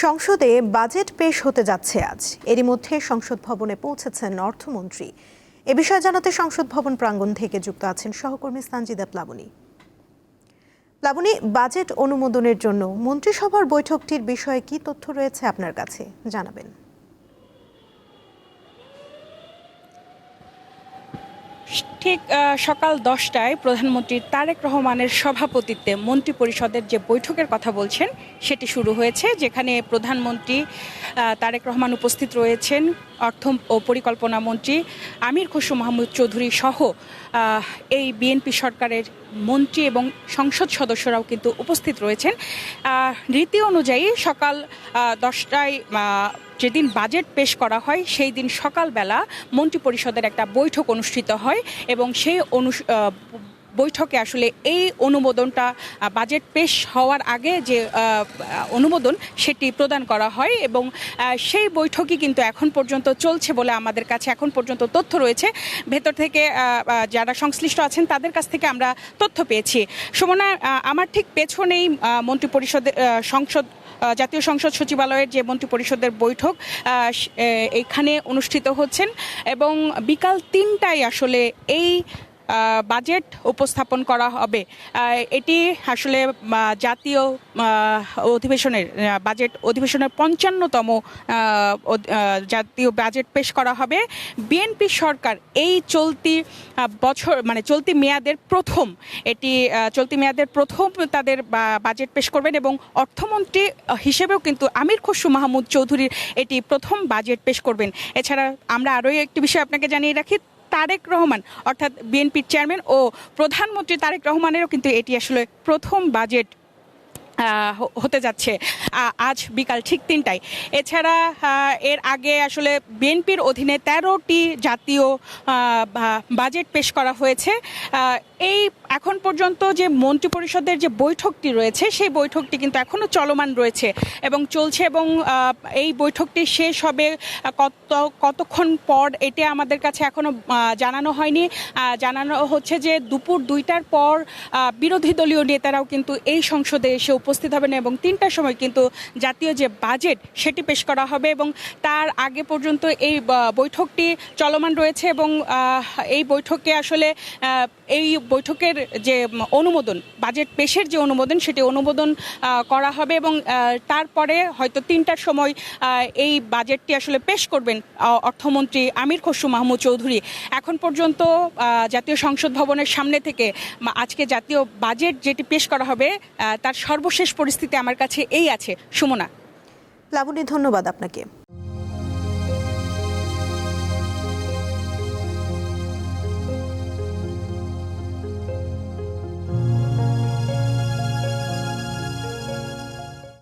সংসদে বাজেট পেশ হতে যাচ্ছে আজ। এরই মধ্যে সংসদ ভবনে পৌঁছেছেন অর্থমন্ত্রী। এ বিষয়ে জানাতে সংসদ ভবন প্রাঙ্গণ থেকে যুক্ত আছেন সহকর্মী সানজিদা প্লাবনী। প্লাবনী, বাজেট অনুমোদনের জন্য মন্ত্রিসভার বৈঠকটির বিষয়ে কি তথ্য রয়েছে আপনার কাছে, জানাবেন। ঠিক সকাল 10টায় প্রধানমন্ত্রী তারেক রহমানের সভাপতিত্বে মন্ত্রিপরিষদের যে বৈঠকের কথা বলছেন সেটি শুরু হয়েছে, যেখানে প্রধানমন্ত্রী তারেক রহমান উপস্থিত রয়েছেন, অর্থ ও পরিকল্পনা মন্ত্রী আমির খসরু মাহমুদ চৌধুরী সহ এই বিএনপি সরকারের মন্ত্রী এবং সংসদ সদস্যরাও কিন্তু উপস্থিত রয়েছেন। রীতি অনুযায়ী সকাল 10টায় যেদিন বাজেট পেশ করা হয় সেই দিন সকালবেলা মন্ত্রিপরিষদের একটা বৈঠক অনুষ্ঠিত হয় এবং সেই বৈঠকে আসলে এই অনুমোদনটা বাজেট পেশ হওয়ার আগে যে অনুমোদন সেটি প্রদান করা হয় এবং সেই বৈঠকই কিন্তু এখন পর্যন্ত চলছে বলে আমাদের কাছে এখন পর্যন্ত তথ্য রয়েছে। ভেতর থেকে যারা সংশ্লিষ্ট আছেন তাদের কাছ থেকে আমরা তথ্য পেয়েছি। সুমনা, আমার ঠিক পেছনেই মন্ত্রিপরিষদের জাতীয় সংসদ সচিবালয়ের যে মন্ত্রিপরিষদের বৈঠক এখানে অনুষ্ঠিত হচ্ছেন এবং বিকাল 3টায় আসলে এই বাজেট উপস্থাপন করা হবে। এটি আসলে জাতীয় অধিবেশনের বাজেট অধিবেশনের 55তম জাতীয় বাজেট পেশ করা হবে। বিএনপি সরকার এই চলতি বছর চলতি মেয়াদের প্রথম তাদের বাজেট পেশ করবেন এবং অর্থমন্ত্রী হিসেবেও কিন্তু আমির খসরু মাহমুদ চৌধুরীর এটি প্রথম বাজেট পেশ করবেন। এছাড়া আমরা আরও একটি বিষয় আপনাকে জানিয়ে রাখি, তারেক রহমান অর্থাৎ বিএনপির চেয়ারম্যান ও প্রধানমন্ত্রী তারেক রহমানেরও কিন্তু এটি আসলে প্রথম বাজেট হতে যাচ্ছে আজ বিকাল ঠিক 3টায়। এছাড়া এর আগে আসলে বিএনপির অধীনে 13টি জাতীয় বাজেট পেশ করা হয়েছে। এই এখন পর্যন্ত যে মন্ত্রিপরিষদের যে বৈঠকটি রয়েছে সেই বৈঠকটি কিন্তু এখনও চলমান রয়েছে এবং চলছে এবং এই বৈঠকটি শেষ হবে কতক্ষণ পর এটি আমাদের কাছে এখনও জানানো হয়নি। জানানো হচ্ছে যে দুপুর 2টার পর বিরোধী দলীয় নেতারাও কিন্তু এই সংসদে এসে উপস্থিত হবেন এবং 3টার সময় কিন্তু জাতীয় যে বাজেট সেটি পেশ করা হবে এবং তার আগে পর্যন্ত এই বৈঠকটি চলমান রয়েছে এবং এই বৈঠকে আসলে এই বৈঠকের যে অনুমোদন বাজেট পেশের যে অনুমোদন সেটি অনুমোদন করা হবে এবং তারপরে হয়তো 3টার সময় এই বাজেটটি আসলে পেশ করবেন অর্থমন্ত্রী আমির খসরু মাহমুদ চৌধুরী। এখন পর্যন্ত জাতীয় সংসদ ভবনের সামনে থেকে আজকে জাতীয় বাজেট যেটি পেশ করা হবে তার সর্বশেষ পরিস্থিতি আমার কাছে এই আছে। সুমনা। প্লাবনী, ধন্যবাদ আপনাকে।